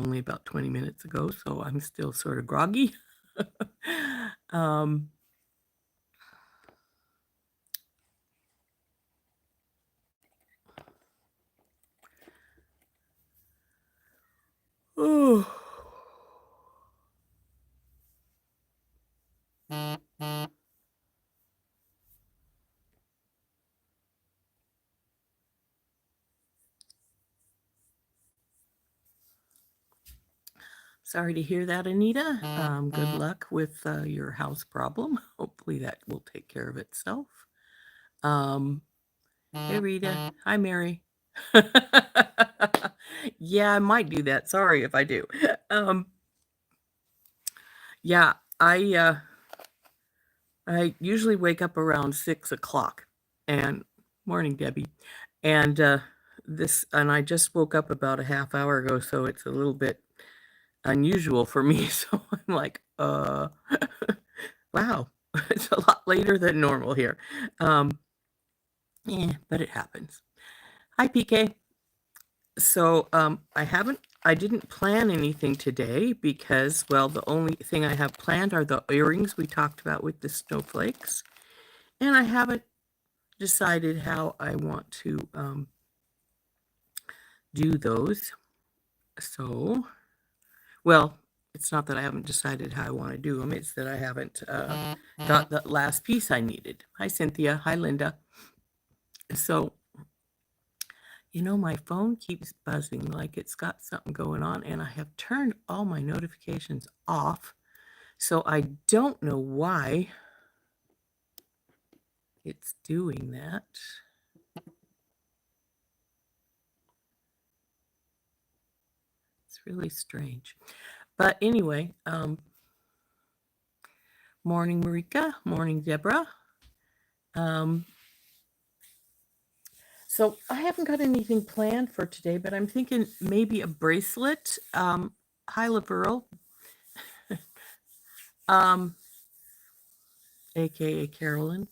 only about 20 minutes ago, so I'm still sort of groggy. um, oh. Sorry to hear that, Anita. Good luck with your house problem. Hopefully that will take care of itself. Hey, Rita. Hi, Mary. Yeah, I might do that. Sorry if I do. Yeah, I usually wake up around 6 o'clock. And morning, Debbie. And I just woke up about a half hour ago, so it's a little bit unusual for me. So I'm like, wow, it's a lot later than normal here. Yeah, but it happens. Hi, PK. So I didn't plan anything today because, well, the only thing I have planned are the earrings we talked about with the snowflakes. And I haven't decided how I want to do those. So, well, it's not that I haven't decided how I want to do them. It's that I haven't got the last piece I needed. Hi, Cynthia. Hi, Linda. So, my phone keeps buzzing like it's got something going on, and I have turned all my notifications off. So I don't know why it's doing that. It's really strange. But anyway, morning, Marika. Morning, Deborah. So I haven't got anything planned for today, but I'm thinking maybe a bracelet. Hi, Laverl. AKA Carolyn.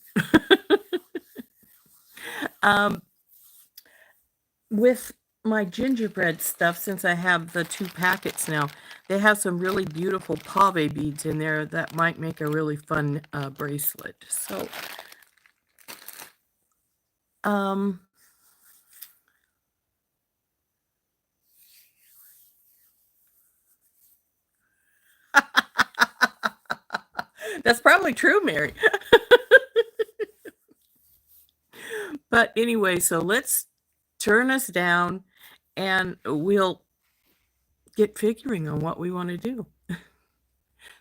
With my gingerbread stuff, since I have the 2 packets now, they have some really beautiful pave beads in there that might make a really fun bracelet. So, that's probably true, Mary. But anyway, so let's turn us down and we'll get figuring on what we want to do.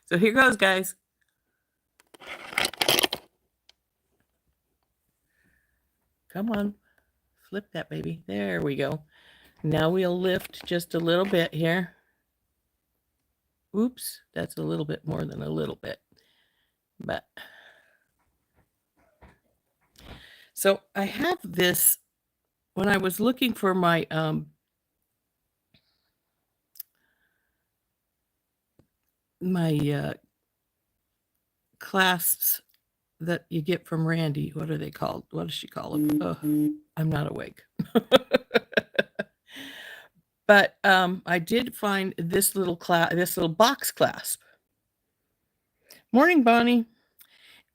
So here goes, guys. Come on. Flip that, baby. There we go. Now we'll lift just a little bit here. Oops, that's a little bit more than a little bit. But so I have this when I was looking for my clasps that you get from Randee. What are they called? What does she call them? Oh, I'm not awake. But I did find this little box clasp. Morning, Bonnie.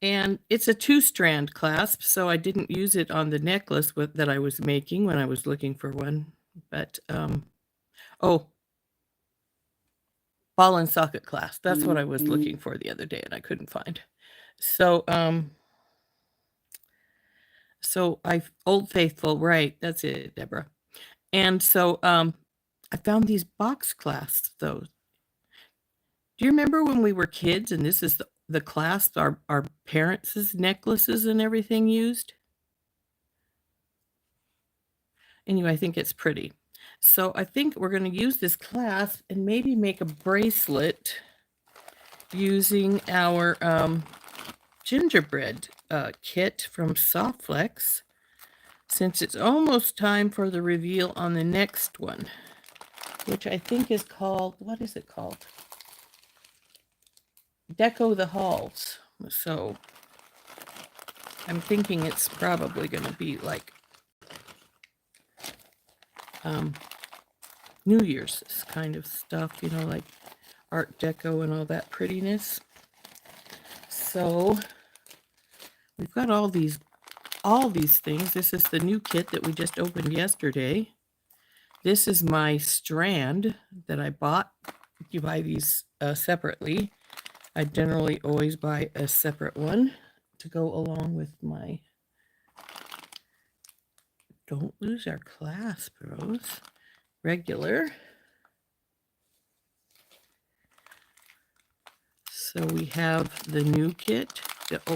And it's a 2-strand clasp, so I didn't use it on the necklace that I was making when I was looking for one. But ball and socket clasp. That's what I was looking for the other day, and I couldn't find. So Old Faithful, right? That's it, Deborah. And so I found these box clasps, though. Do you remember when we were kids and this is the clasps our parents' necklaces and everything used? Anyway, I think it's pretty. So I think we're going to use this clasp and maybe make a bracelet using our gingerbread kit from SoftFlex, since it's almost time for the reveal on the next one, which I think is called, what is it called? Deco the Halls. So I'm thinking it's probably going to be like New Year's kind of stuff, you know, like Art Deco and all that prettiness. So we've got all these things. This is the new kit that we just opened yesterday. This is my strand that I bought. You buy these separately. I generally always buy a separate one to go along with my Don't Lose Our Clasp Rose regular. So we have the new kit,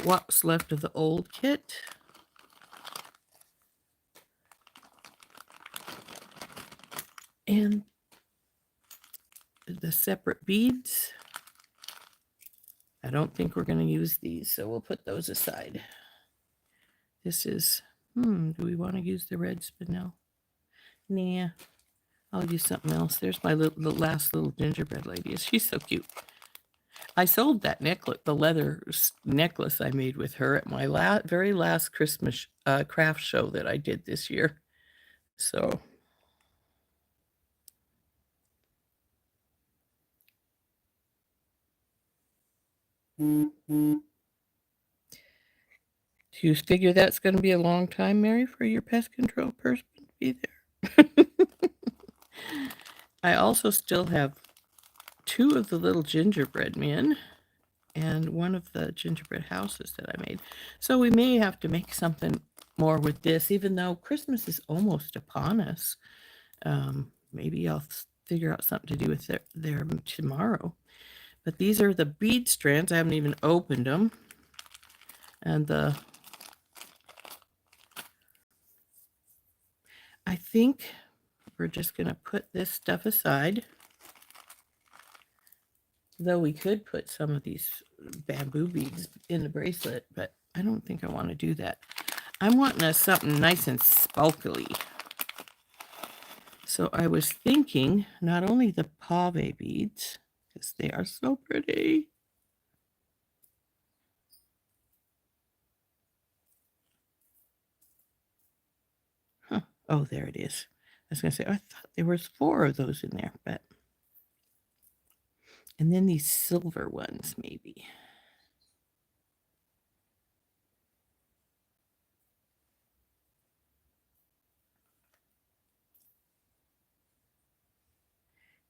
what's left of the old kit. And the separate beads. I don't think we're going to use these, so we'll put those aside. This is, do we want to use the red spinel? Nah, I'll use something else. There's my the last little gingerbread lady. She's so cute. I sold that necklace, the leather necklace I made with her at my very last Christmas craft show that I did this year. So do you figure that's going to be a long time, Mary, for your pest control person to be there? I also still have 2 of the little gingerbread men and 1 of the gingerbread houses that I made. So we may have to make something more with this, even though Christmas is almost upon us. Maybe I'll figure out something to do with them tomorrow. But these are the bead strands. I haven't even opened them. And I think we're just going to put this stuff aside. Though we could put some of these bamboo beads in the bracelet, but I don't think I want to do that. I'm wanting something nice and sparkly. So I was thinking not only the pave beads, because they are so pretty. Huh. Oh, there it is. I was going to say, I thought there was 4 of those in there, but. And then these silver ones, maybe.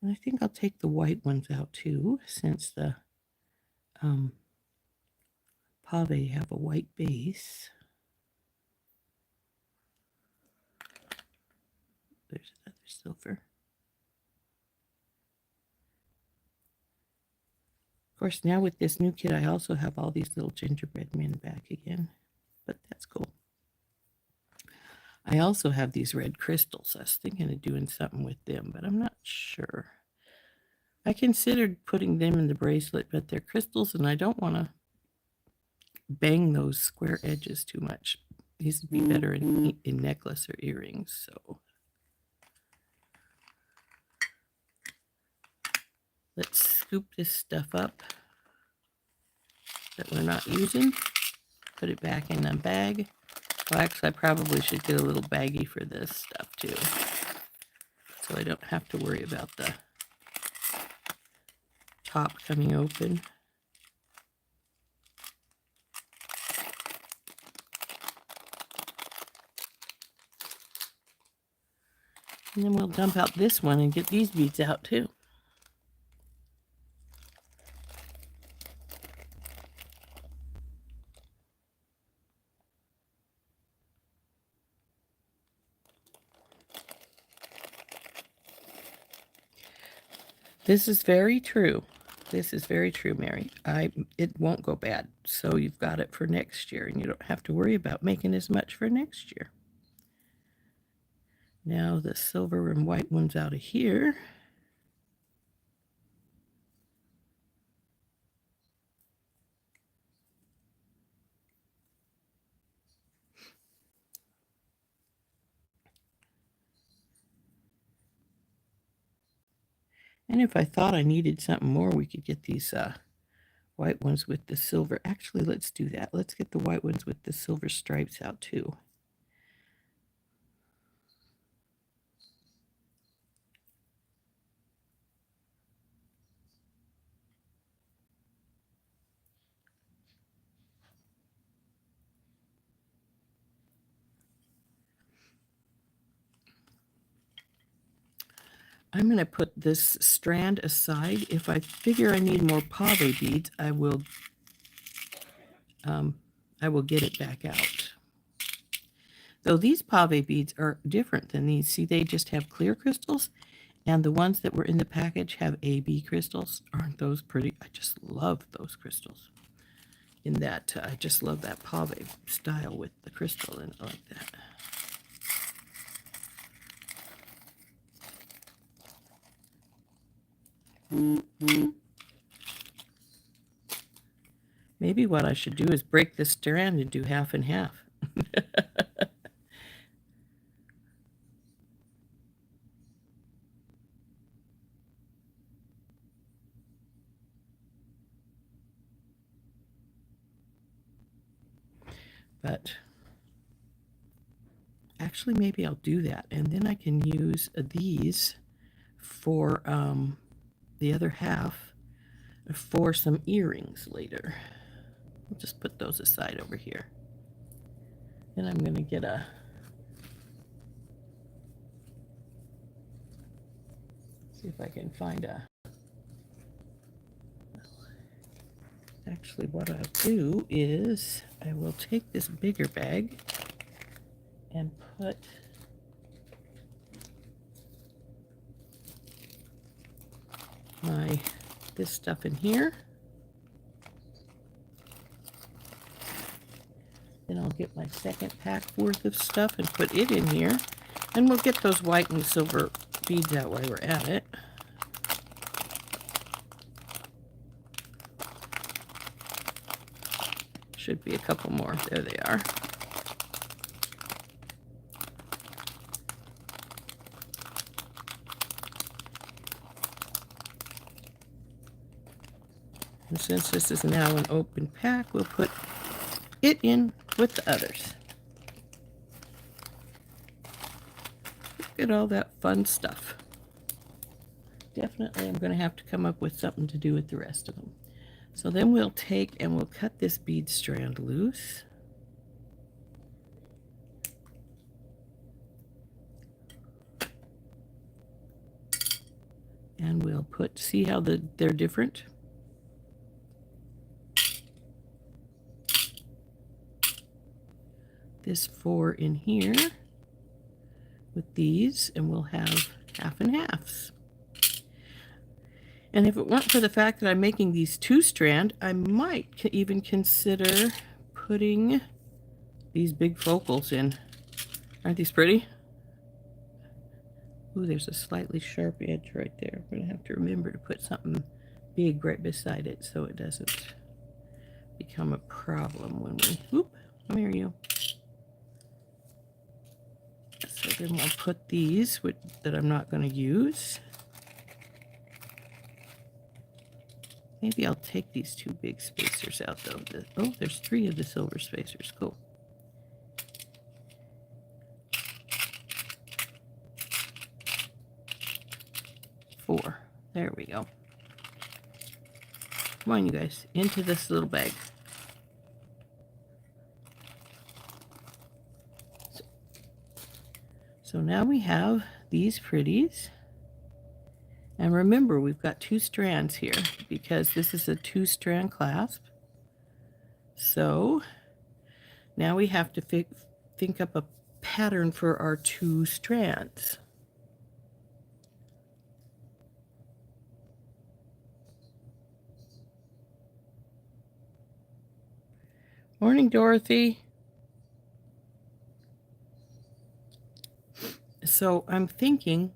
And I think I'll take the white ones out too, since the pave have a white base. There's another silver. Of course, now with this new kit, I also have all these little gingerbread men back again, but that's cool. I also have these red crystals. I was thinking of doing something with them, but I'm not sure. I considered putting them in the bracelet, but they're crystals, and I don't want to bang those square edges too much. These would be better in necklace or earrings, so. Let's scoop this stuff up that we're not using. Put it back in a bag. Well, actually, I probably should get a little baggie for this stuff too, so I don't have to worry about the top coming open. And then we'll dump out this one and get these beads out too. This is very true. This is very true, Mary. It won't go bad. So you've got it for next year, and you don't have to worry about making as much for next year. Now the silver and white ones out of here. And if I thought I needed something more, we could get these white ones with the silver. Actually, let's do that. Let's get the white ones with the silver stripes out too. I'm going to put this strand aside. If I figure I need more pave beads, I will get it back out. Though these pave beads are different than these. See, they just have clear crystals, and the ones that were in the package have AB crystals. Aren't those pretty? I just love those crystals. In that, I just love that pave style with the crystal in it like that. Maybe what I should do is break this strand and do half and half. But actually, maybe I'll do that. And then I can use these for the other half for some earrings later. I'll just put those aside over here. And I'm going to get a... see if I can find a... Actually, what I'll do is I will take this bigger bag and put this stuff in here. Then I'll get my second pack worth of stuff and put it in here. And we'll get those white and silver beads out while we're at it. Should be a couple more. There they are. And since this is now an open pack, we'll put it in with the others. Look at all that fun stuff. Definitely I'm going to have to come up with something to do with the rest of them. So then we'll take and we'll cut this bead strand loose. And we'll put, see how they're different? This 4 in here with these, and we'll have half and halves. And if it weren't for the fact that I'm making these 2-strand, I might even consider putting these big focals in. Aren't these pretty? Ooh, there's a slightly sharp edge right there. I'm going to have to remember to put something big right beside it so it doesn't become a problem when we... Oop, come here, you. So then we'll put these that I'm not going to use. Maybe I'll take these 2 big spacers out though. Oh, there's 3 of the silver spacers. Cool. Four. There we go. Come on, you guys. Into this little bag. So now we have these pretties. And remember, we've got 2 strands here because this is a 2-strand clasp. So now we have to think up a pattern for our 2 strands. Morning, Dorothy. So I'm thinking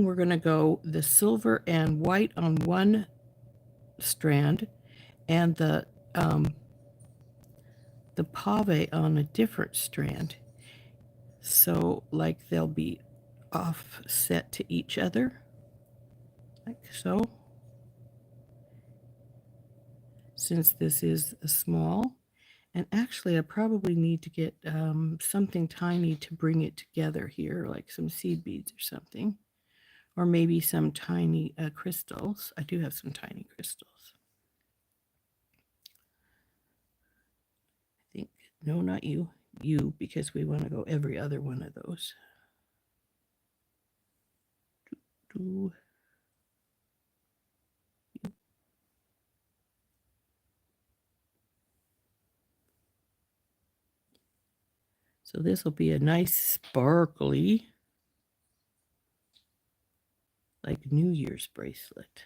we're going to go the silver and white on one strand and the pave on a different strand. So like they'll be offset to each other, like so. Since this is a small, and actually I probably need to get something tiny to bring it together here, like some seed beads or something. Or maybe some tiny crystals. I do have some tiny crystals. I think No, not you. You, because we want to go every other one of those. So this will be a nice sparkly, like New Year's bracelet.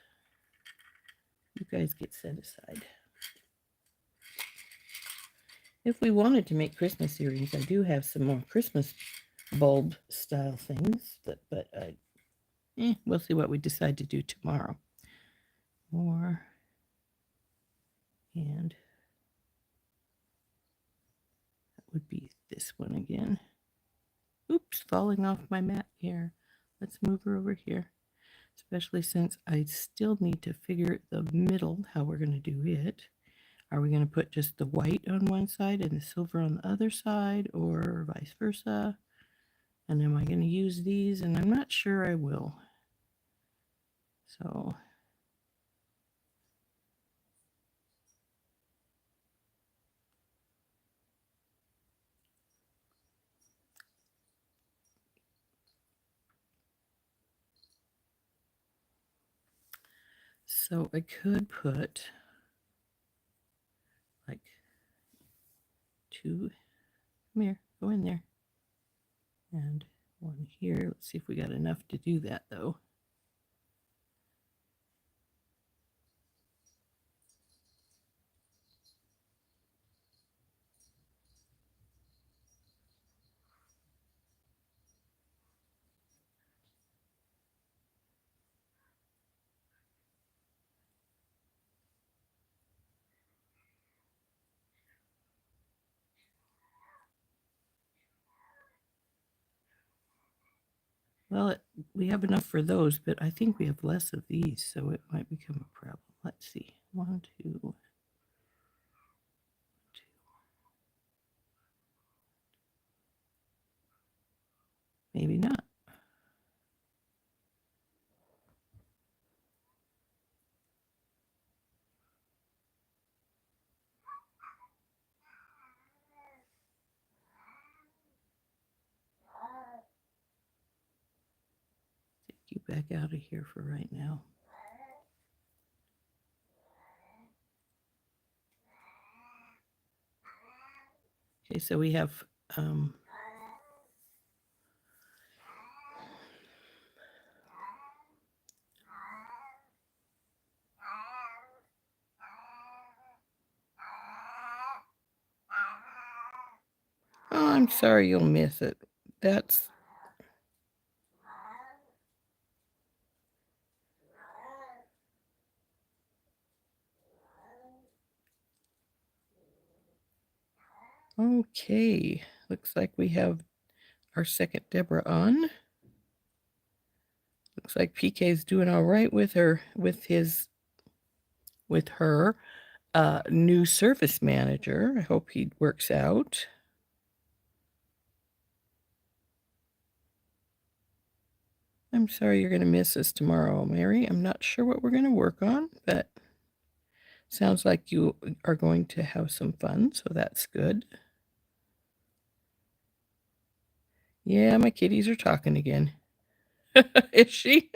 You guys get set aside. If we wanted to make Christmas earrings, I do have some more Christmas bulb style things, but we'll see what we decide to do tomorrow. More, and that would be this one again. Oops, falling off my mat here. Let's move her over here, especially since I still need to figure the middle, how we're going to do it. Are we going to put just the white on one side and the silver on the other side, or vice versa? And am I going to use these? And I'm not sure I will. So I could put like two, come here, go in there, and one here. Let's see if we got enough to do that though. Well, we have enough for those, but I think we have less of these, so it might become a problem. Let's see. 1, 2, 2. Maybe not. Take you back out of here for right now. Okay, so we have oh, I'm sorry you'll miss it. That's okay. Looks like we have our second Deborah on. Looks like PK's doing all right with her, with her new service manager. I hope he works out. I'm sorry you're going to miss us tomorrow, Mary. I'm not sure what we're going to work on, but sounds like you are going to have some fun, so that's good. Yeah, my kitties are talking again. Is she?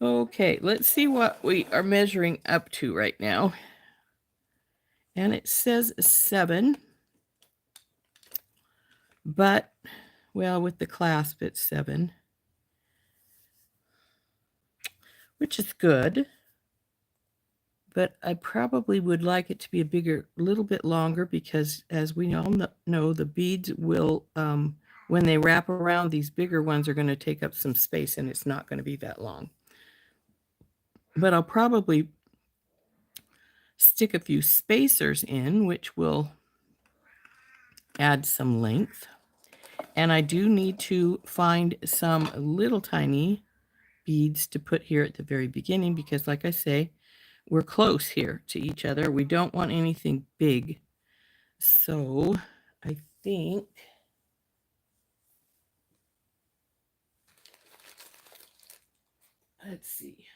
Okay, let's see what we are measuring up to right now. And it says 7, but, well, with the clasp, it's 7, which is good. But I probably would like it to be a little bit longer, because as we all know, the beads will, when they wrap around, these bigger ones are going to take up some space, and it's not going to be that long. But I'll probably stick a few spacers in, which will add some length. And I do need to find some little tiny beads to put here at the very beginning, because like I say, we're close here to each other. We don't want anything big. So I think let's see.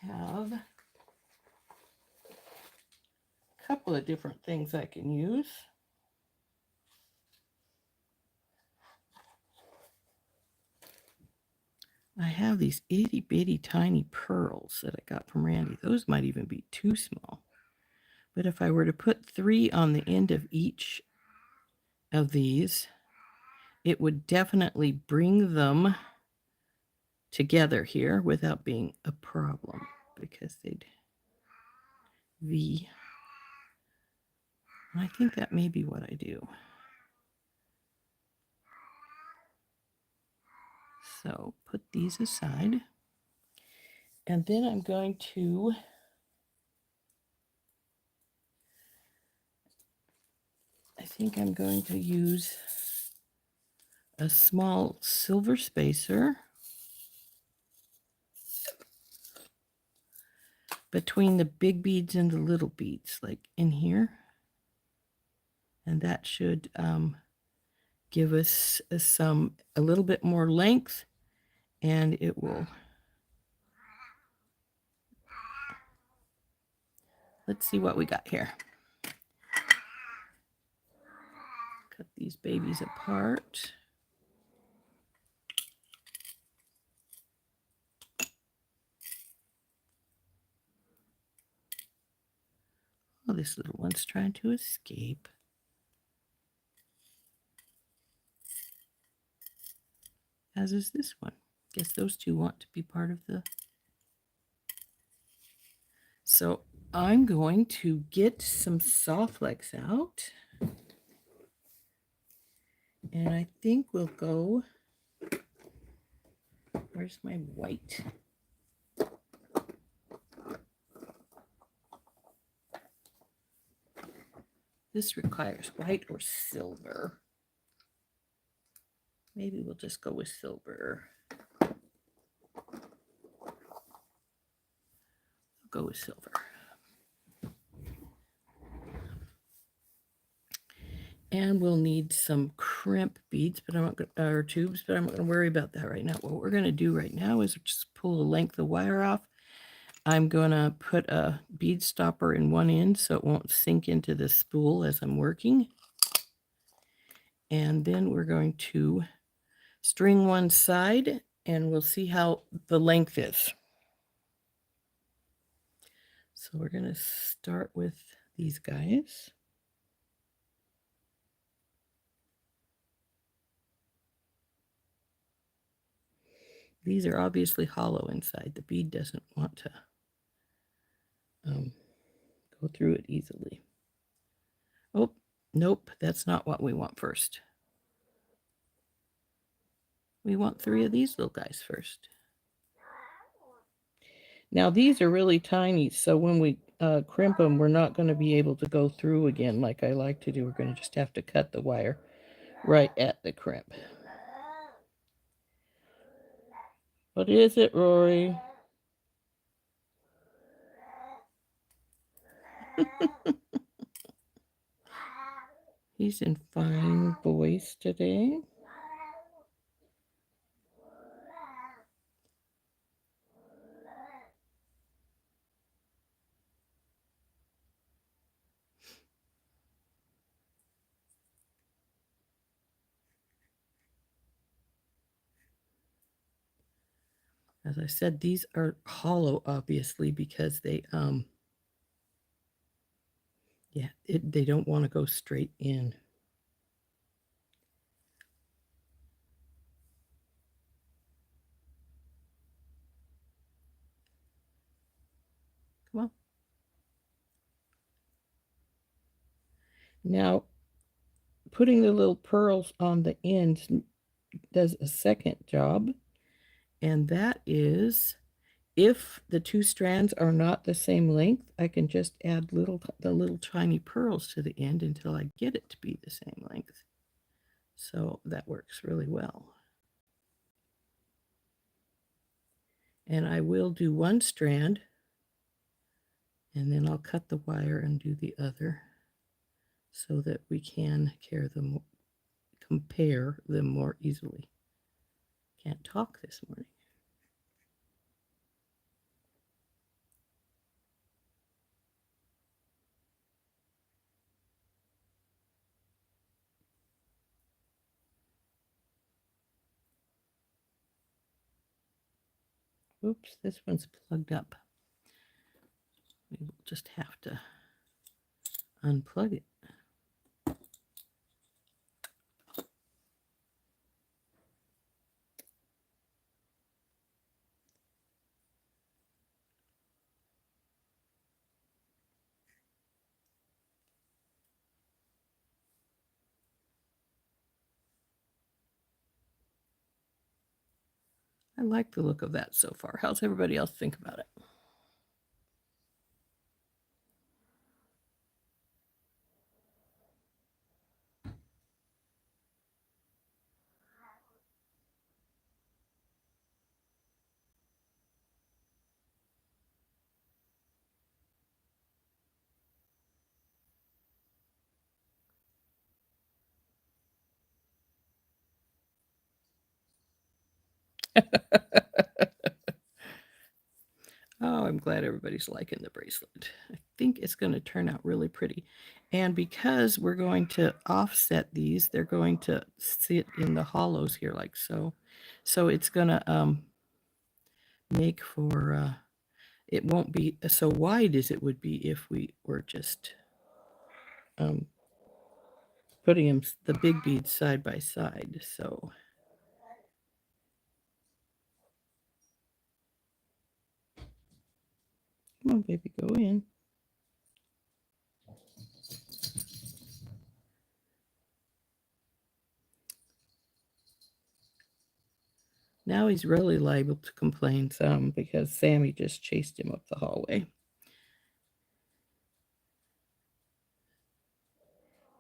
have a couple of different things I can use. I have these itty bitty tiny pearls that I got from Randee. Those might even be too small. But if I were to put 3 on the end of each of these, it would definitely bring them together here without being a problem, because they'd V. And I think that may be what I do. So put these aside. And then I'm going to I think I'm going to use a small silver spacer between the big beads and the little beads, like in here. And that should give us a little bit more length, and it will. Let's see what we got here. Cut these babies apart. Oh, this little one's trying to escape. As is this one. Guess those two want to be part of the... So I'm going to get some SoftFlex out. And I think we'll go... Where's my white? This requires white or silver. Maybe we'll just go with silver. I'll go with silver. And we'll need some crimp beads, but I'm not going or tubes, but I'm not going to worry about that right now. What we're going to do right now is just pull the length of wire off. I'm going to put a bead stopper in one end so it won't sink into the spool as I'm working. And then we're going to string one side, and we'll see how the length is. So we're going to start with these guys. These are obviously hollow inside. The bead doesn't want to go through it easily. Oh, nope, that's not what we want first. We want 3 of these little guys first. Now these are really tiny, so when we crimp them, we're not going to be able to go through again like I like to do. We're going to just have to cut the wire right at the crimp. What is it, Rory? He's in fine voice today. As I said, these are hollow, obviously, because they they don't want to go straight in. Come on. Now, putting the little pearls on the ends does a second job, and that is, if the 2 strands are not the same length, I can just add the little tiny pearls to the end until I get it to be the same length. So that works really well. And I will do one strand, and then I'll cut the wire and do the other so that we can compare them more easily. Can't talk this morning. Oops, this one's plugged up. We will just have to unplug it. I like the look of that so far. How's everybody else think about it? Oh, I'm glad everybody's liking the bracelet. I think it's going to turn out really pretty. And because we're going to offset these, they're going to sit in the hollows here like so. So it's going to make for, it won't be so wide as it would be if we were just putting them, the big beads side by side. So come on, baby, go in. Now he's really liable to complain some because Sammy just chased him up the hallway.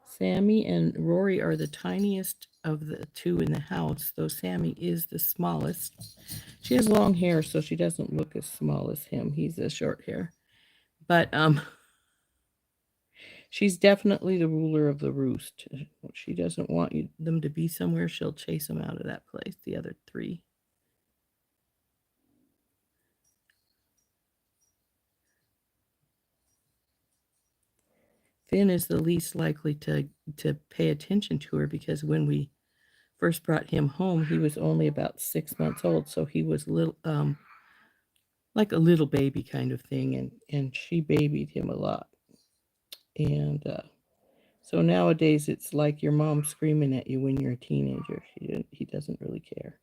Sammy and Rory are the tiniest of the two in the house, though Sammy is the smallest. She has long hair, so she doesn't look as small as him. He's a short hair. But she's definitely the ruler of the roost. She doesn't want them to be somewhere. She'll chase them out of that place, the other three. Finn is the least likely to pay attention to her because when we first brought him home, he was only about 6 months old, so he was little, like a little baby kind of thing, and she babied him a lot. And so nowadays it's like your mom screaming at you when you're a teenager. He doesn't really care.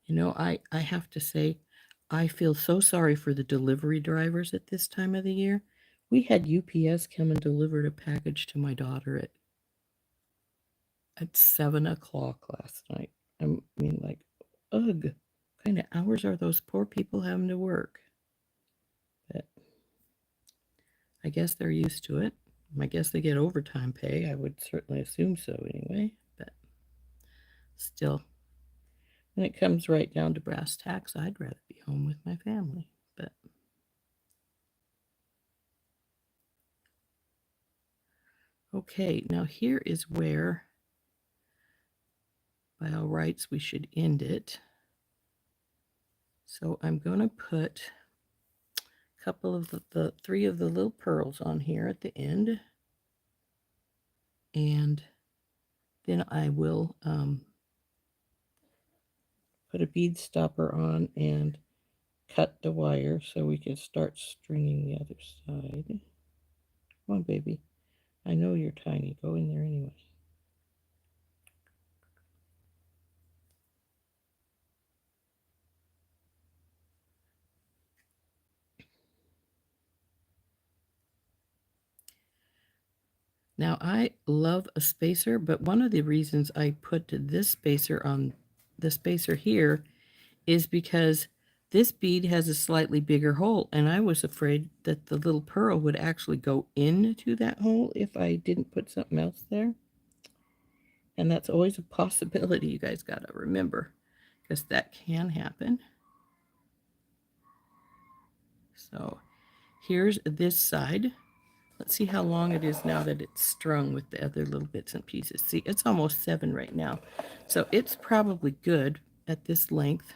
You know, I have to say, I feel so sorry for the delivery drivers at this time of the year. We had UPS come and deliver a package to my daughter at 7 o'clock last night. I mean, like, ugh, what kind of hours are those poor people having to work? But I guess they're used to it. I guess they get overtime pay. I would certainly assume so anyway. But still, when it comes right down to brass tacks, I'd rather be home with my family. But okay, now here is where, by all rights, we should end it. So I'm going to put a couple of the three of the little pearls on here at the end. And then I will put a bead stopper on and cut the wire so we can start stringing the other side. Come on, baby. I know you're tiny. Go in there anyway. Now, I love a spacer, but one of the reasons I put this spacer on the spacer here is because this bead has a slightly bigger hole, and I was afraid that the little pearl would actually go into that hole if I didn't put something else there. And that's always a possibility you guys got to remember, because that can happen. So here's this side. Let's see how long it is now that it's strung with the other little bits and pieces. See, it's almost 7 right now. So it's probably good at this length.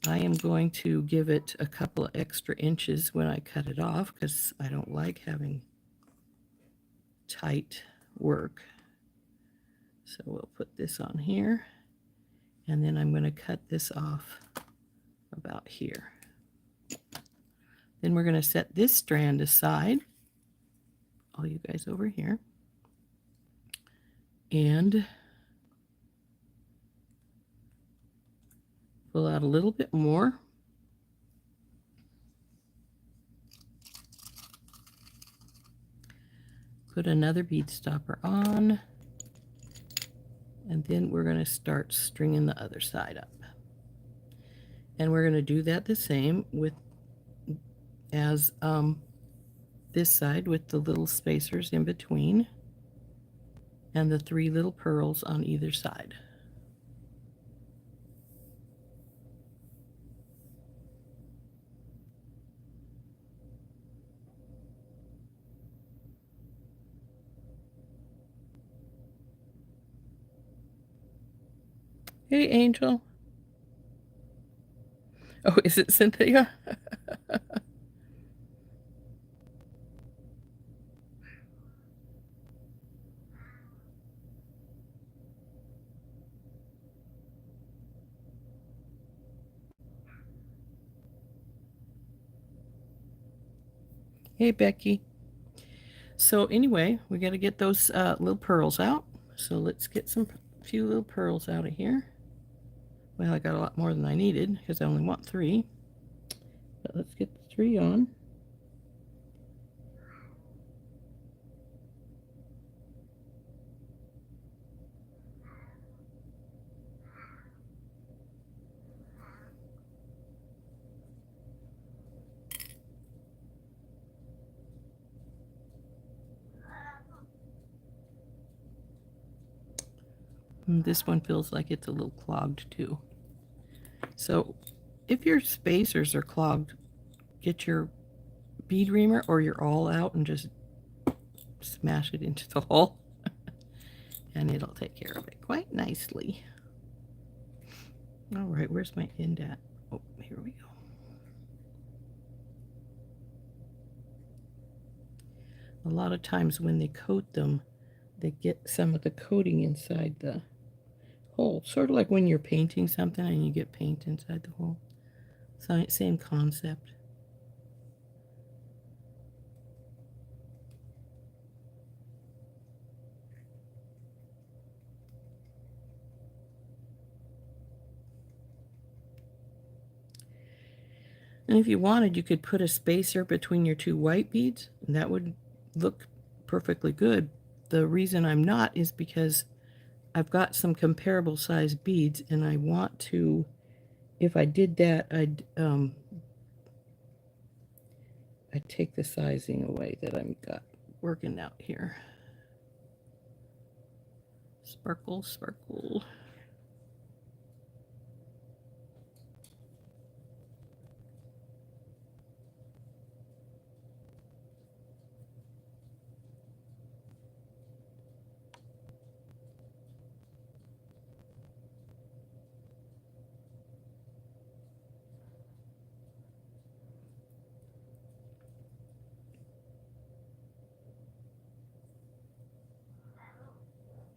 I am going to give it a couple of extra inches when I cut it off because I don't like having tight work. So we'll put this on here, and then I'm going to cut this off about here. Then we're going to set this strand aside, all you guys over here, and pull out a little bit more. Put another bead stopper on, and then we're going to start stringing the other side up. And we're going to do that the same with as this side, with the little spacers in between and the 3 little pearls on either side. Hey, Angel. Oh, is it Cynthia? Hey, Becky. So anyway, we got to get those little pearls out. So let's get some few little pearls out of here. Well, I got a lot more than I needed because I only want 3. But let's get the 3 on. And this one feels like it's a little clogged too. So if your spacers are clogged, get your bead reamer or your awl out and just smash it into the hole and it'll take care of it quite nicely. All right, where's my end at? Oh, here we go. A lot of times when they coat them, they get some of the coating inside the hole. Sort of like when you're painting something and you get paint inside the hole. Same concept. And if you wanted, you could put a spacer between your 2 white beads, and that would look perfectly good. The reason I'm not is because I've got some comparable size beads, and I want to, if I did that, I'd take the sizing away that I've got working out here. Sparkle, sparkle.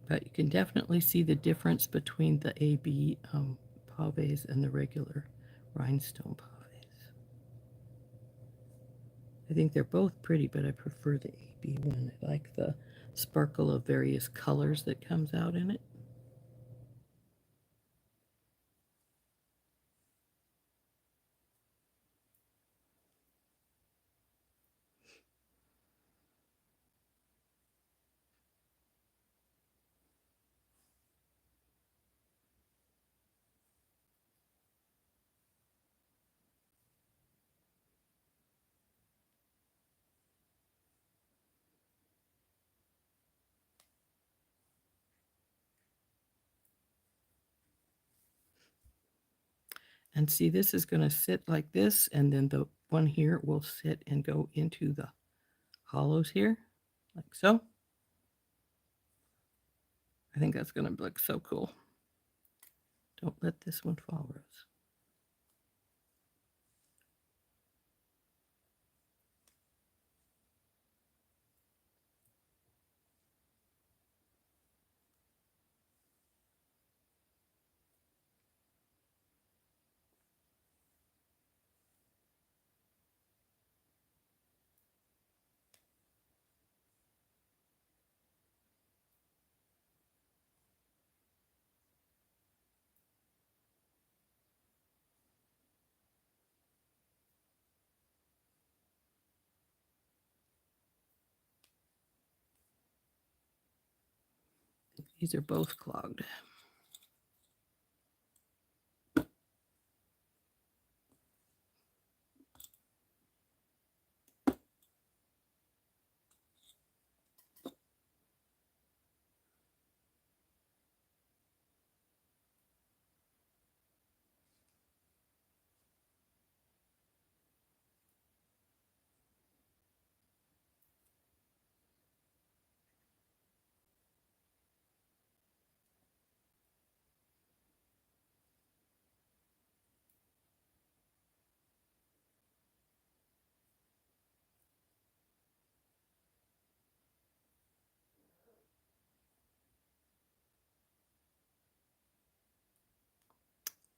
But you can definitely see the difference between the AB pavés and the regular rhinestone pavés. I think they're both pretty, but I prefer the AB one. I like the sparkle of various colors that comes out in it. And see, this is going to sit like this, and then the one here will sit and go into the hollows here, like so. I think that's going to look so cool. Don't let this one fall, Rose. These are both clogged.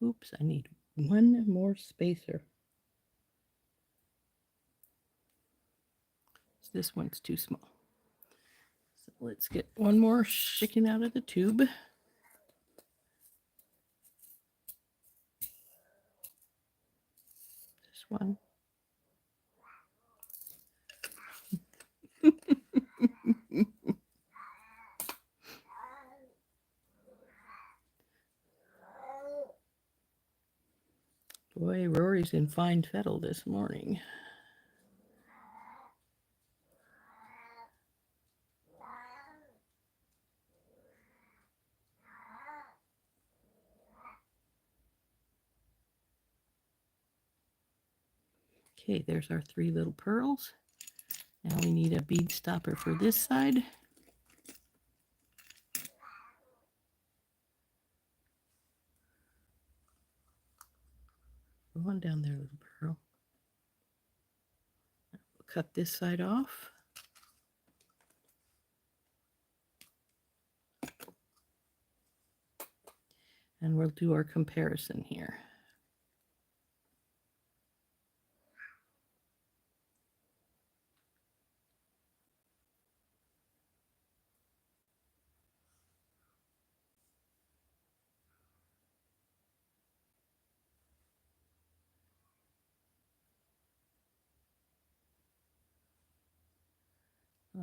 Oops, I need one more spacer. This one's too small. So let's get one more sticking out of the tube. This one. Boy, Rory's in fine fettle this morning. Okay, there's our 3 little pearls. Now we need a bead stopper for this side. Go on down there, little pearl. We'll cut this side off. And we'll do our comparison here.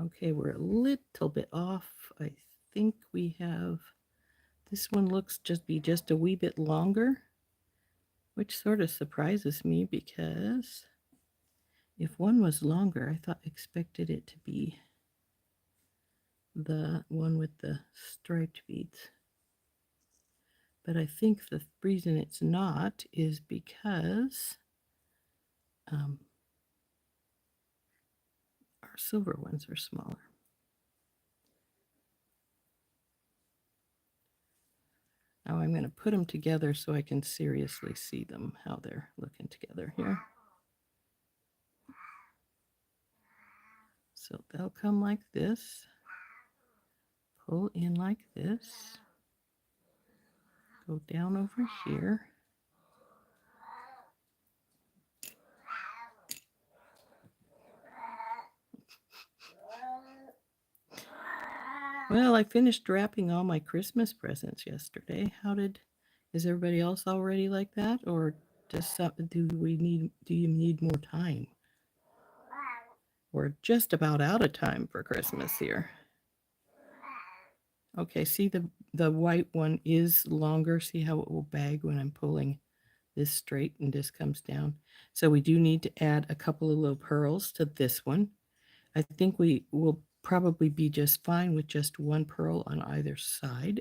Okay, we're a little bit off. I think we have, this one looks just a wee bit longer, which sort of surprises me because if one was longer, I expected it to be the one with the striped beads. But I think the reason it's not is because our silver ones are smaller. Now I'm going to put them together so I can seriously see them, how they're looking together here. So they'll come like this, pull in like this, go down over here. Well, I finished wrapping all my Christmas presents yesterday. Is everybody else already like that? Or do you need more time? We're just about out of time for Christmas here. Okay, see the white one is longer. See how it will bag when I'm pulling this straight and this comes down. So we do need to add a couple of little pearls to this one. I think we will probably be just fine with just one pearl on either side.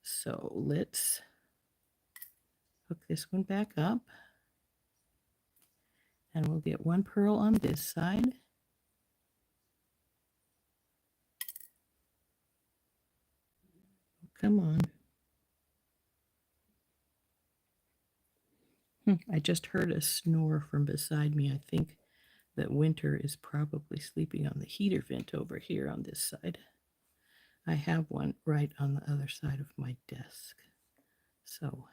So let's hook this one back up. And we'll get one pearl on this side. Come on. I just heard a snore from beside me. I think that Winter is probably sleeping on the heater vent over here on this side. I have one right on the other side of my desk. So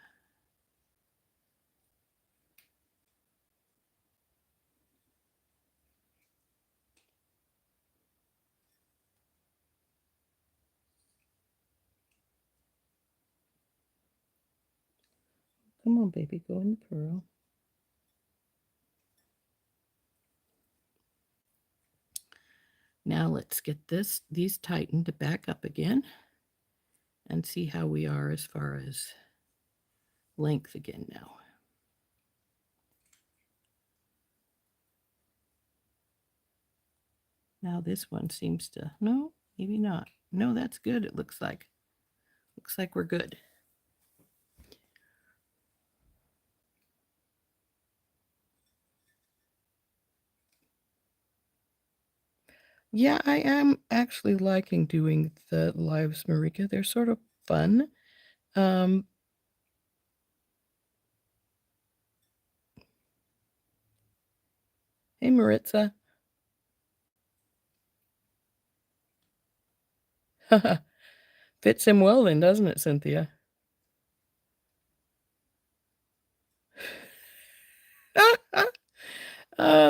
come on, baby, go in the pearl. Now let's get these tightened to back up again and see how we are as far as length again now. Now this one seems to, no, maybe not. No, that's good. It looks like we're good. Yeah, I am actually liking doing the lives, Marika. They're sort of fun. Hey, Maritza. Fits him well then, doesn't it, Cynthia?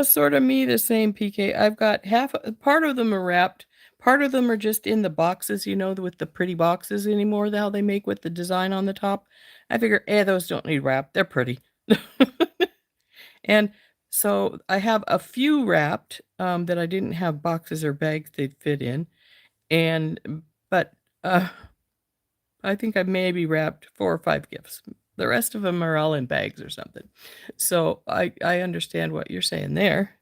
Sort of me the same, PK. I've got part of them are wrapped. Part of them are just in the boxes, with the pretty boxes anymore, how they make with the design on the top. I figure, those don't need wrap. They're pretty. And so I have a few wrapped that I didn't have boxes or bags they'd fit in. But I think I maybe wrapped 4 or 5 gifts. The rest of them are all in bags or something. So I understand what you're saying there.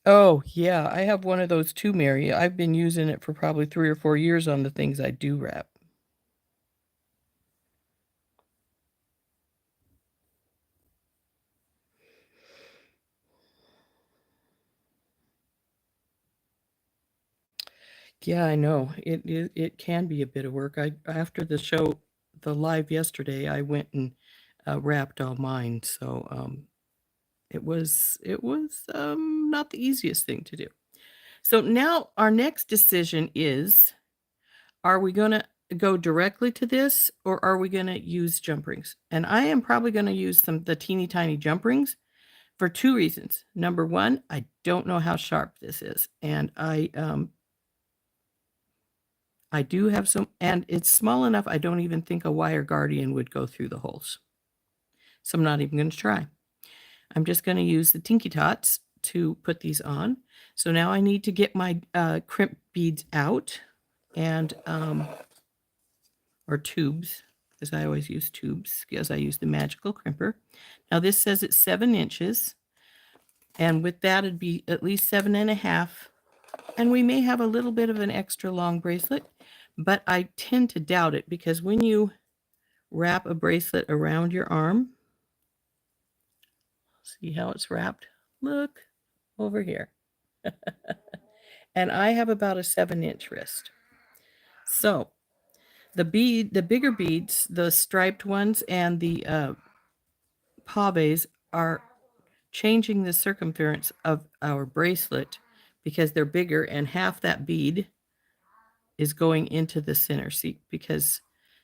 Oh, yeah, I have one of those too, Mary. I've been using it for probably 3 or 4 years on the things I do wrap. Yeah, I know. It can be a bit of work. After the show, the live yesterday, I went and wrapped all mine. So it was not the easiest thing to do. So now our next decision is, are we going to go directly to this or are we going to use jump rings? And I am probably going to use the teeny tiny jump rings for 2 reasons. Number 1, I don't know how sharp this is, and I do have some, and it's small enough I don't even think a wire guardian would go through the holes. So I'm not even going to try. I'm just going to use the Tinky Tots to put these on. So now I need to get my crimp beads out and or tubes, because I always use tubes because I use the magical crimper. Now this says it's 7 inches, and with that it'd be at least 7.5. And we may have a little bit of an extra long bracelet, but I tend to doubt it because when you wrap a bracelet around your arm, see how it's wrapped? Look over here. And I have about a 7-inch wrist. So the bigger beads, the striped ones and the paves are changing the circumference of our bracelet because they're bigger, and half that bead is going into the center. See, because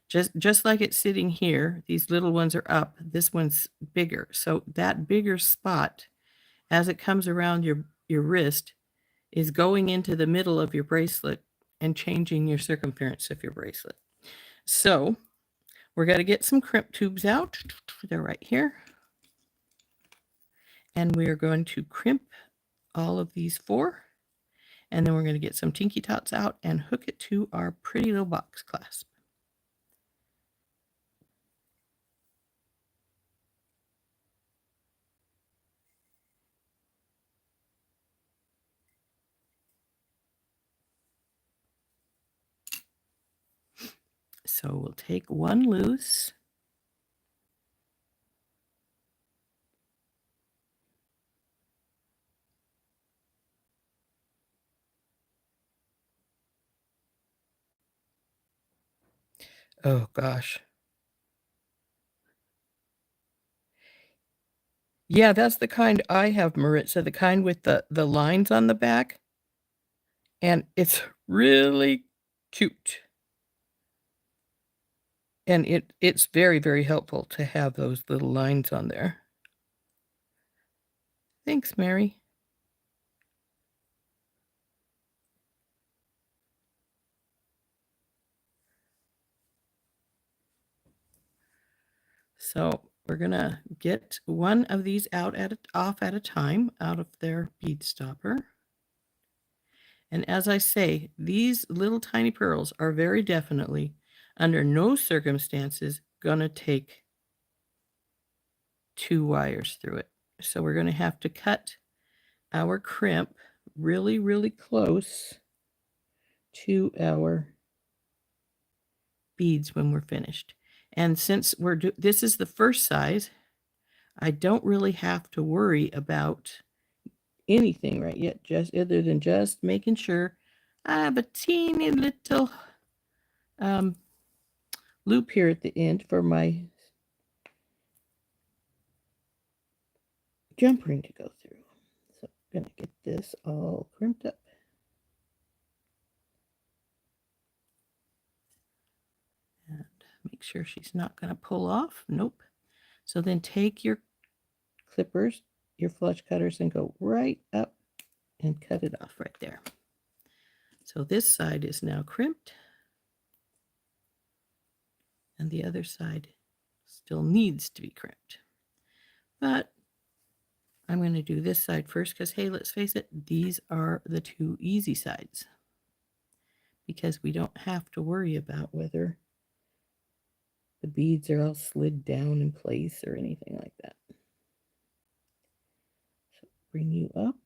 just like it's sitting here, these little ones are up, this one's bigger. So that bigger spot, as it comes around your wrist, is going into the middle of your bracelet and changing your circumference of your bracelet. So we're going to get some crimp tubes out. They're right here. And we are going to crimp all of these 4. And then we're going to get some Tinky Tots out and hook it to our pretty little box clasp. So we'll take one loose. Oh gosh. Yeah, that's the kind I have, Maritza, the kind with the lines on the back. And it's really cute. And it's very, very helpful to have those little lines on there. Thanks, Mary. So we're gonna get one of these off at a time out of their bead stopper. And as I say, these little tiny pearls are very definitely, under no circumstances, gonna take 2 wires through it. So we're gonna have to cut our crimp really, really close to our beads when we're finished. And since this is the first size, I don't really have to worry about anything right yet, just other than just making sure I have a teeny little loop here at the end for my jump ring to go through. So I'm going to get this all crimped up. And make sure she's not going to pull off. Nope. So then take your clippers, your flush cutters, and go right up and cut it off right there. So this side is now crimped. And the other side still needs to be crimped. But I'm going to do this side first because, hey, let's face it, these are the 2 easy sides. Because we don't have to worry about whether the beads are all slid down in place or anything like that. So bring you up.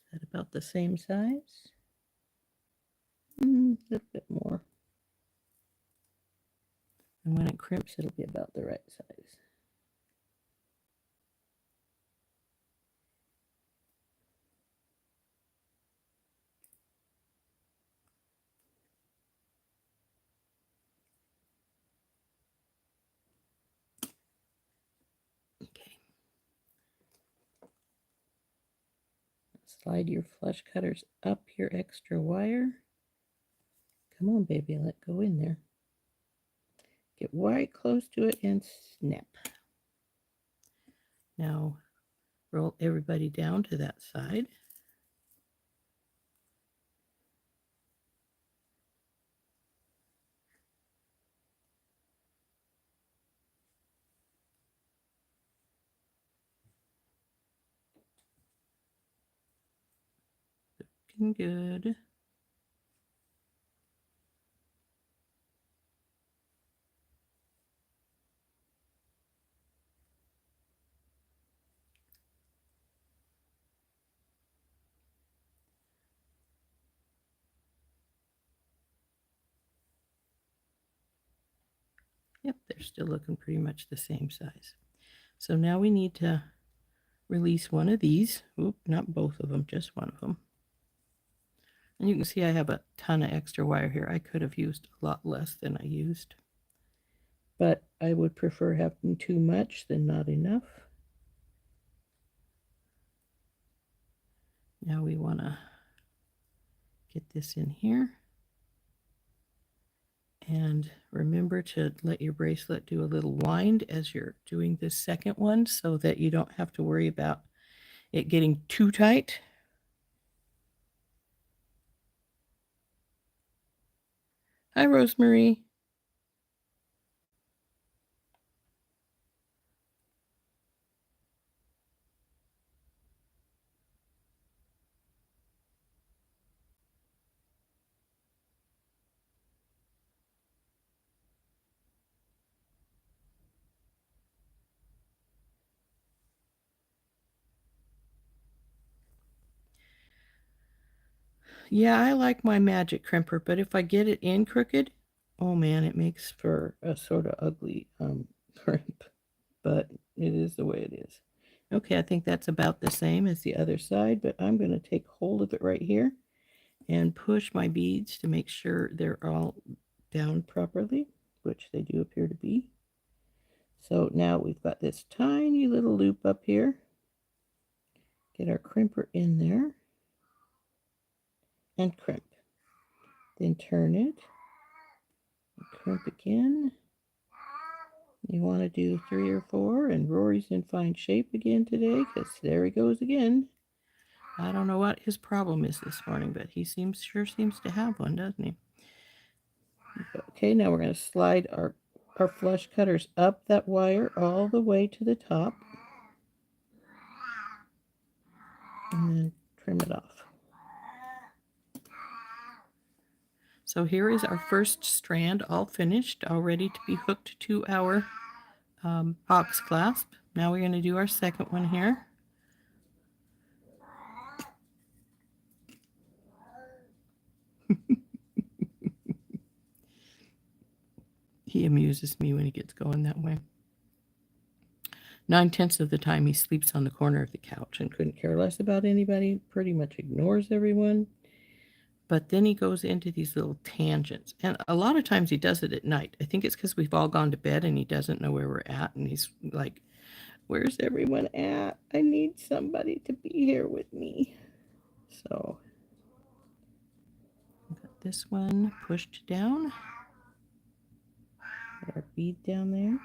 Is that about the same size? A little bit more. And when it crimps, it'll be about the right size. Okay. Slide your flush cutters up your extra wire. Come on, baby, let go in there. Get right close to it and snap. Now roll everybody down to that side. Looking good. Yep, they're still looking pretty much the same size. So now we need to release one of these. Oop, not both of them, just one of them. And you can see I have a ton of extra wire here. I could have used a lot less than I used. But I would prefer having too much than not enough. Now we want to get this in here. And remember to let your bracelet do a little wind as you're doing this second one so that you don't have to worry about it getting too tight. Hi, Rosemary. Yeah, I like my magic crimper, but if I get it in crooked, oh man, it makes for a sort of ugly crimp. But it is the way it is. Okay, I think that's about the same as the other side, but I'm going to take hold of it right here and push my beads to make sure they're all down properly, which they do appear to be. So now we've got this tiny little loop up here. Get our crimper in there and crimp. Then turn it, crimp again. You want to do 3 or 4, and Rory's in fine shape again today, because there he goes again. I don't know what his problem is this morning, but he sure seems to have one, doesn't he? Okay, now we're going to slide our flush cutters up that wire all the way to the top, and then trim it off. So here is our first strand all finished, all ready to be hooked to our box clasp. Now we're going to do our second one here. He amuses me when he gets going that way. 9/10 of the time he sleeps on the corner of the couch and couldn't care less about anybody, pretty much ignores everyone. But then he goes into these little tangents. And a lot of times he does it at night. I think it's because we've all gone to bed and he doesn't know where we're at. And he's like, where's everyone at? I need somebody to be here with me. So, got this one pushed down. Got our bead down there.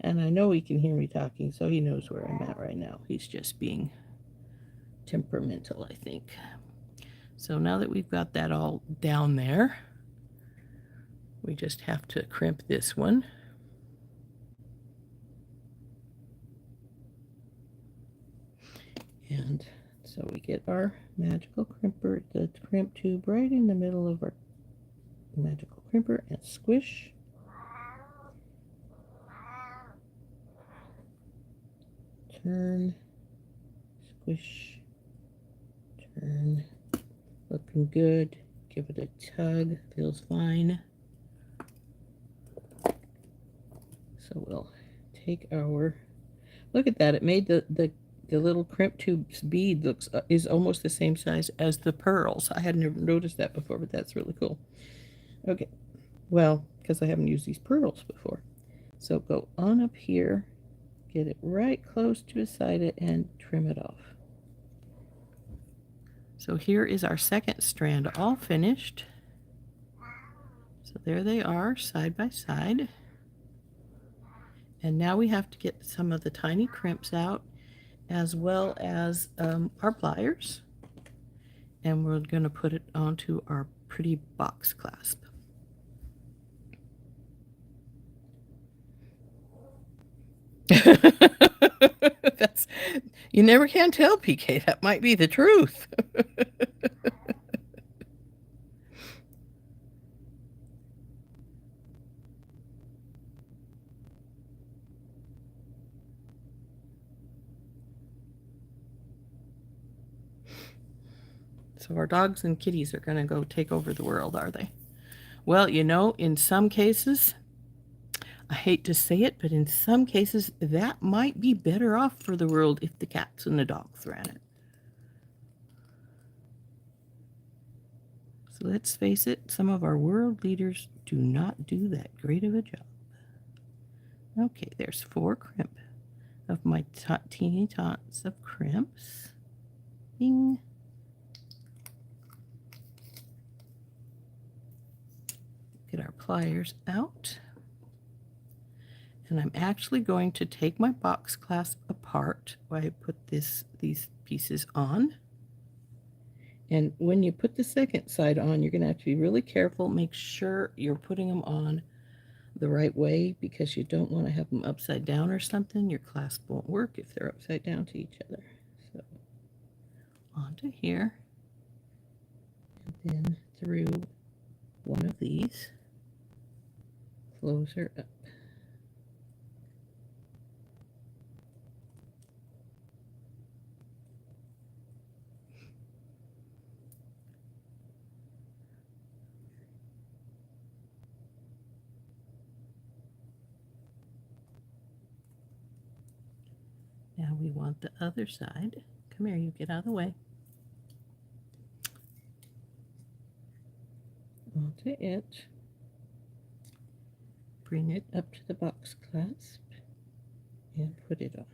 And I know he can hear me talking, so he knows where I'm at right now. He's just being temperamental, I think. So now that we've got that all down there, we just have to crimp this one. And so we get our magical crimper, the crimp tube right in the middle of our magical crimper, and squish. Turn, squish, turn. Looking good. Give it a tug. Feels fine. So we'll take our, look at that. It made the little crimp tube's bead is almost the same size as the pearls. I had never noticed that before, but that's really cool. Okay. Well, because I haven't used these pearls before. So go on up here, get it right close to beside it, and trim it off. So here is our second strand all finished. So there they are, side by side. And now we have to get some of the tiny crimps out, as well as our pliers. And we're going to put it onto our pretty box clasp. That's, you never can tell, PK. That might be the truth. So our dogs and kitties are going to go take over the world, are they? Well, you know, in some cases, I hate to say it, but in some cases, that might be better off for the world if the cats and the dogs ran it. So let's face it, some of our world leaders do not do that great of a job. Okay, there's 4 crimp of my teeny tots of crimps. Bing. Get our pliers out. And I'm actually going to take my box clasp apart while I put these pieces on. And when you put the second side on, you're going to have to be really careful. Make sure you're putting them on the right way, because you don't want to have them upside down or something. Your clasp won't work if they're upside down to each other. So onto here, and then through one of these. Close her up. Now we want the other side. Come here, you get out of the way. onto it. Bring it up to the box clasp and put it on.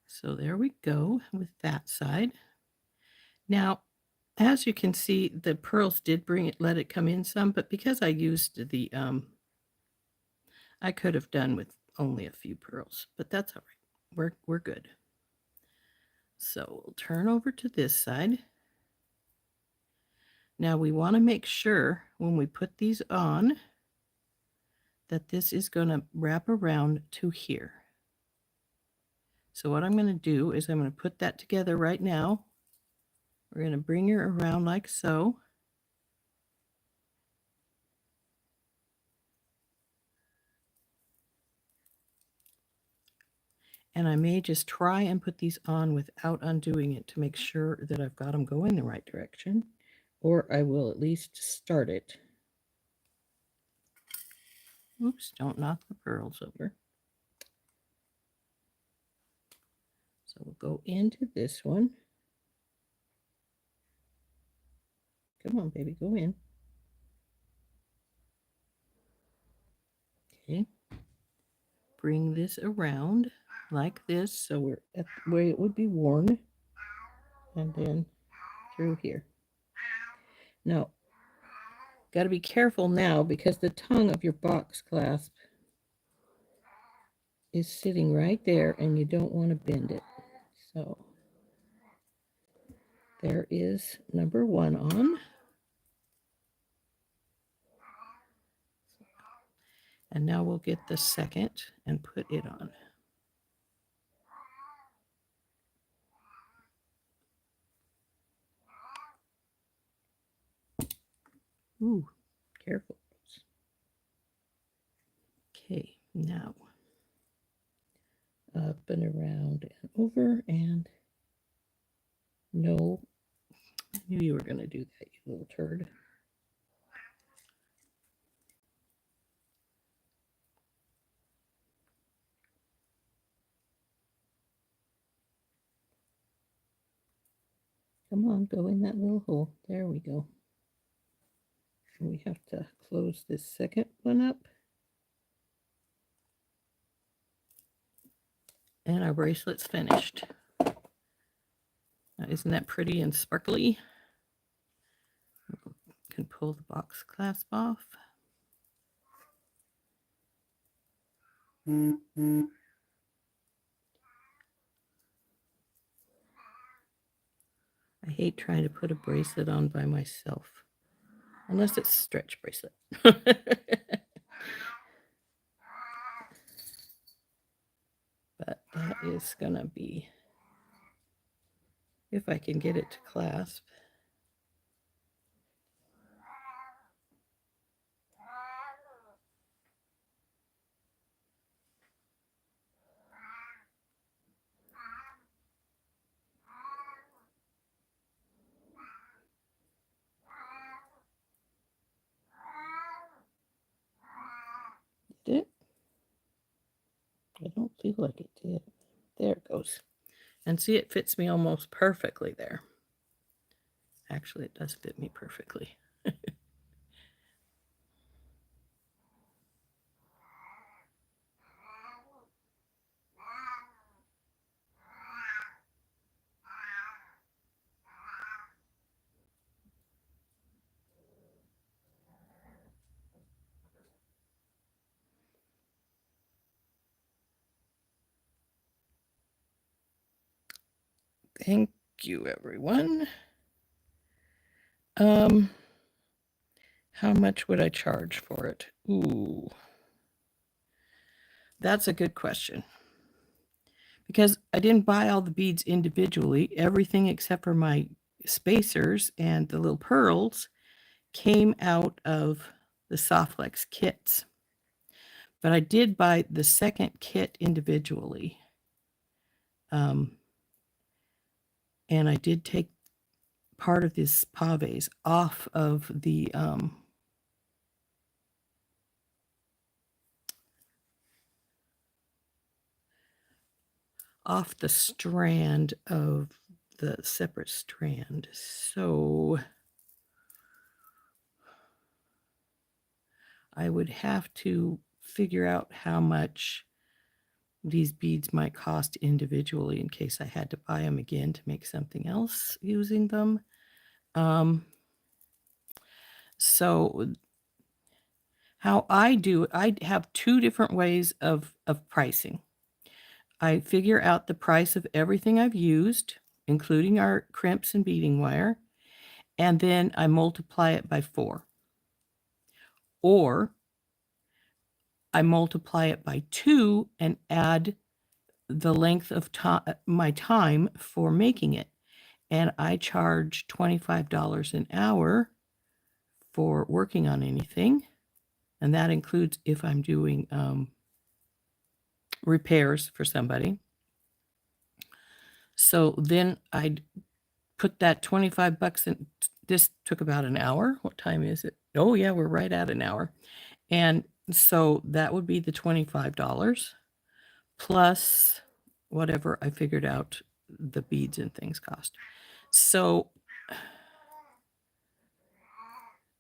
So there we go with that side. Now, as you can see, the pearls did let it come in some, but because I used the, I could have done with only a few pearls, but that's all right. We're good. So we'll turn over to this side. Now we want to make sure when we put these on that this is going to wrap around to here. So what I'm going to do is I'm going to put that together right now. We're going to bring her around like so. And I may just try and put these on without undoing it to make sure that I've got them going the right direction, or I will at least start it. Oops, don't knock the pearls over. So we'll go into this one. Come on, baby, go in. Okay. Bring this around like this so we're at where it would be worn, and then through here. Now, got to be careful now because the tongue of your box clasp is sitting right there and you don't want to bend it. So there is number 1 on. And now we'll get the second and put it on. Ooh, careful. Okay, now up and around and over, and no, I knew you were going to do that, you little turd. Come on, go in that little hole. There we go. And we have to close this second one up. And our bracelet's finished. Now, isn't that pretty and sparkly? You can pull the box clasp off. I hate trying to put a bracelet on by myself, unless it's a stretch bracelet. But that is going to be, if I can get it to clasp. Did it? I don't feel like it did. There it goes. And see, it fits me almost perfectly there. Actually, it does fit me perfectly. Thank you, everyone. How much would I charge for it? Ooh, that's a good question. Because I didn't buy all the beads individually. Everything except for my spacers and the little pearls came out of the SoftFlex kits. But I did buy the second kit individually. And I did take part of this paves off of the off the strand of the separate strand. So I would have to figure out how much these beads might cost individually in case I had to buy them again to make something else using them. So how I do it, I have two different ways of pricing. I figure out the price of everything I've used, including our crimps and beading wire, and then I multiply it by 4. Or I multiply it by 2 and add the length of my time for making it. And I charge $25 an hour for working on anything. And that includes if I'm doing repairs for somebody. So then I'd put that $25 in. This took about an hour. What time is it? Oh yeah, we're right at an hour. And so that would be the $25 plus whatever I figured out the beads and things cost. So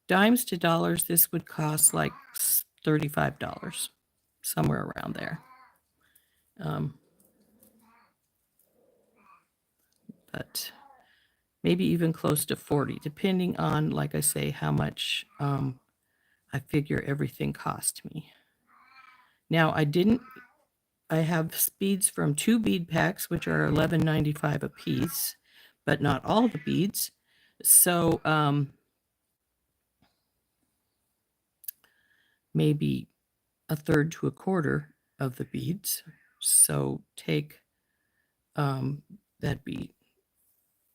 dimes to dollars, this would cost like $35, somewhere around there. But maybe even close to 40, depending on, like I say, how much I figure everything cost me. Now, I have beads from 2 bead packs, which are $11.95 a piece, but not all the beads. So maybe a third to a quarter of the beads. So take, that'd be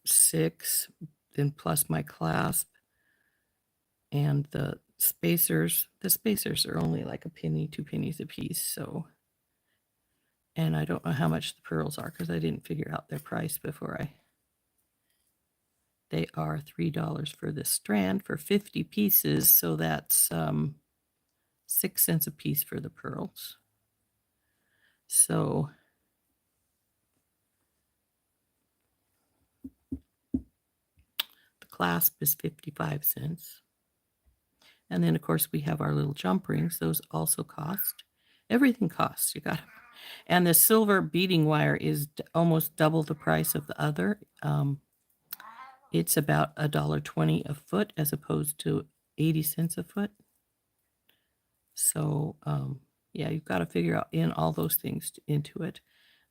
6, then plus my clasp and the spacers. The spacers are only like a penny, 2 pennies a piece. So, and I don't know how much the pearls are because I didn't figure out their price before they are $3 for this strand for 50 pieces. So that's 6 cents a piece for the pearls. So the clasp is 55 cents. And then of course we have our little jump rings. Those also cost. Everything costs. You got, and the silver beading wire is almost double the price of the other. It's about $1.20 a foot as opposed to 80 cents a foot. So yeah, you've got to figure out in all those things into it.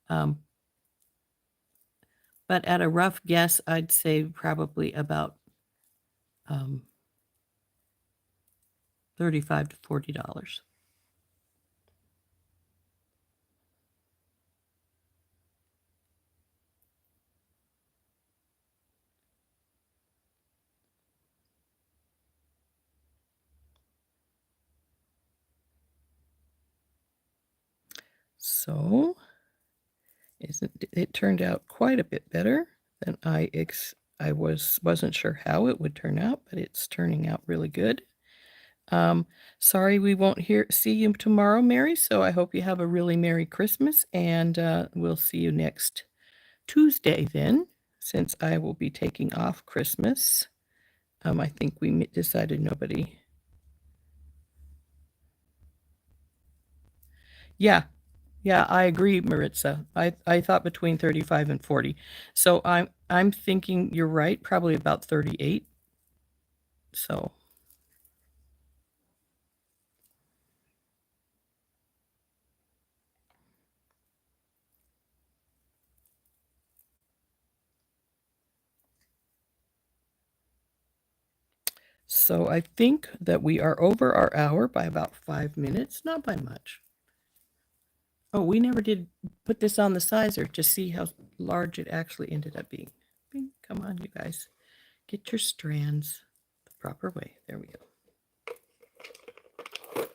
But at a rough guess, I'd say probably about $35 to $40. So it turned out quite a bit better than I wasn't sure how it would turn out, but it's turning out really good. Sorry we won't see you tomorrow, Mary, so I hope you have a really Merry Christmas, and we'll see you next Tuesday then, since I will be taking off Christmas. I think we decided nobody. Yeah, I agree, Maritza. I thought between 35 and 40. So I'm thinking you're right, probably about 38. So I think that we are over our hour by about 5 minutes, not by much. Oh, we never did put this on the sizer to see how large it actually ended up being. Come on, you guys. Get your strands the proper way. There we go.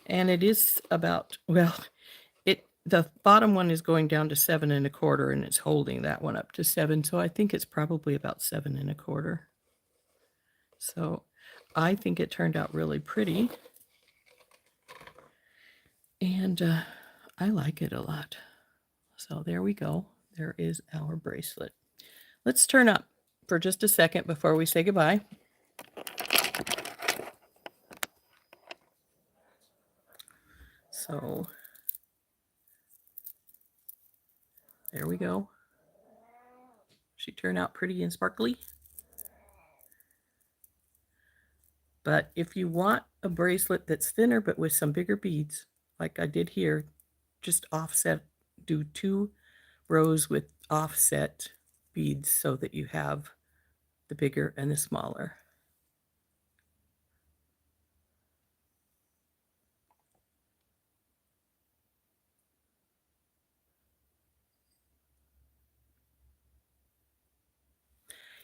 And it is about, well, the bottom one is going down to 7 1/4, and it's holding that one up to 7. So I think it's probably about 7 1/4. So I think it turned out really pretty. And I like it a lot. So there we go. There is our bracelet. Let's turn up for just a second before we say goodbye. So there we go. She turned out pretty and sparkly. But if you want a bracelet that's thinner but with some bigger beads, like I did here, just offset, do 2 rows with offset beads so that you have the bigger and the smaller.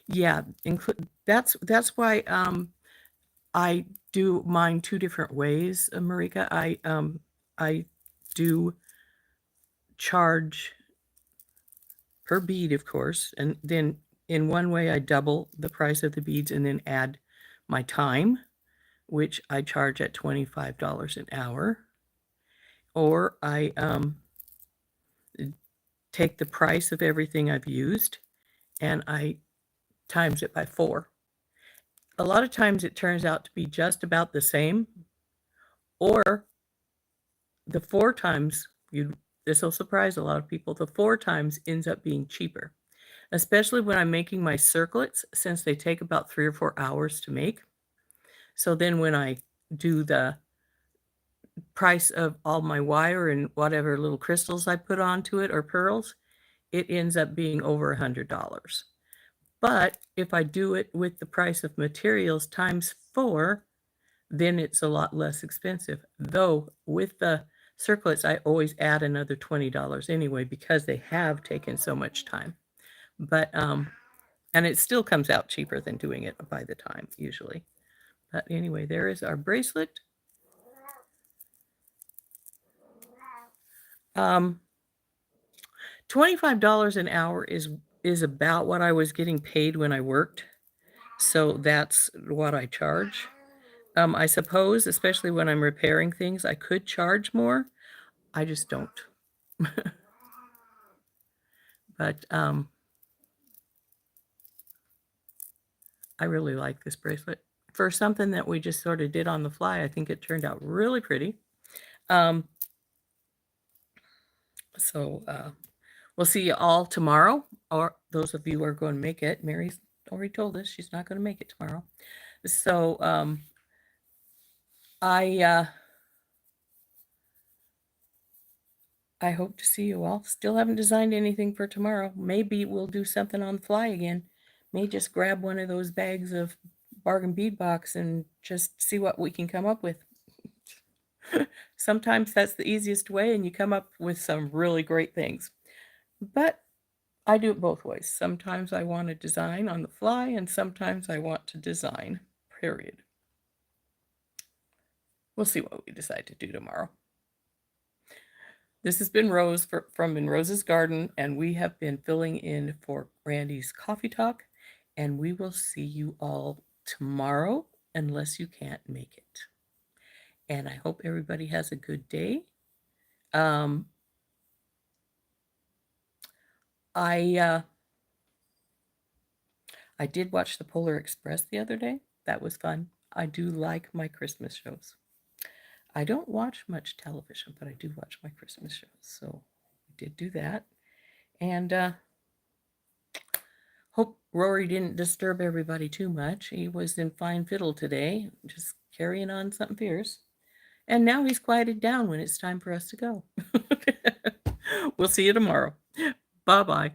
Yeah, that's why I do mine 2 different ways, Marika. I do charge per bead, of course, and then in one way I double the price of the beads and then add my time, which I charge at $25 an hour. Or I take the price of everything I've used and I times it by 4. A lot of times it turns out to be just about the same, or the 4 times, this will surprise a lot of people, the 4 times ends up being cheaper, especially when I'm making my circlets, since they take about 3 or 4 hours to make. So then when I do the price of all my wire and whatever little crystals I put onto it or pearls, it ends up being over $100. But if I do it with the price of materials times 4, then it's a lot less expensive. Though with the circlets, I always add another $20 anyway because they have taken so much time. But and it still comes out cheaper than doing it by the time usually. But anyway, there is our bracelet. $25 an hour is about what I was getting paid when I worked. So that's what I charge. I suppose, especially when I'm repairing things, I could charge more. I just don't. But I really like this bracelet. For something that we just sort of did on the fly, I think it turned out really pretty. So we'll see you all tomorrow, or those of you who are going to make it. Mary's already told us she's not going to make it tomorrow. So I hope to see you all. Still haven't designed anything for tomorrow. Maybe we'll do something on the fly again. May just grab one of those bags of bargain bead box and just see what we can come up with. Sometimes that's the easiest way and you come up with some really great things. But I do it both ways. Sometimes I want to design on the fly and sometimes I want to design, period. We'll see what we decide to do tomorrow. This has been Rose from In Rose's Garden, and we have been filling in for Randee's Coffee Talk, and we will see you all tomorrow unless you can't make it. And I hope everybody has a good day. I did watch the Polar Express the other day. That was fun. I do like my Christmas shows. I don't watch much television, but I do watch my Christmas shows. So we did do that. And hope Rory didn't disturb everybody too much. He was in fine fiddle today, just carrying on something fierce. And now he's quieted down when it's time for us to go. We'll see you tomorrow. Bye-bye.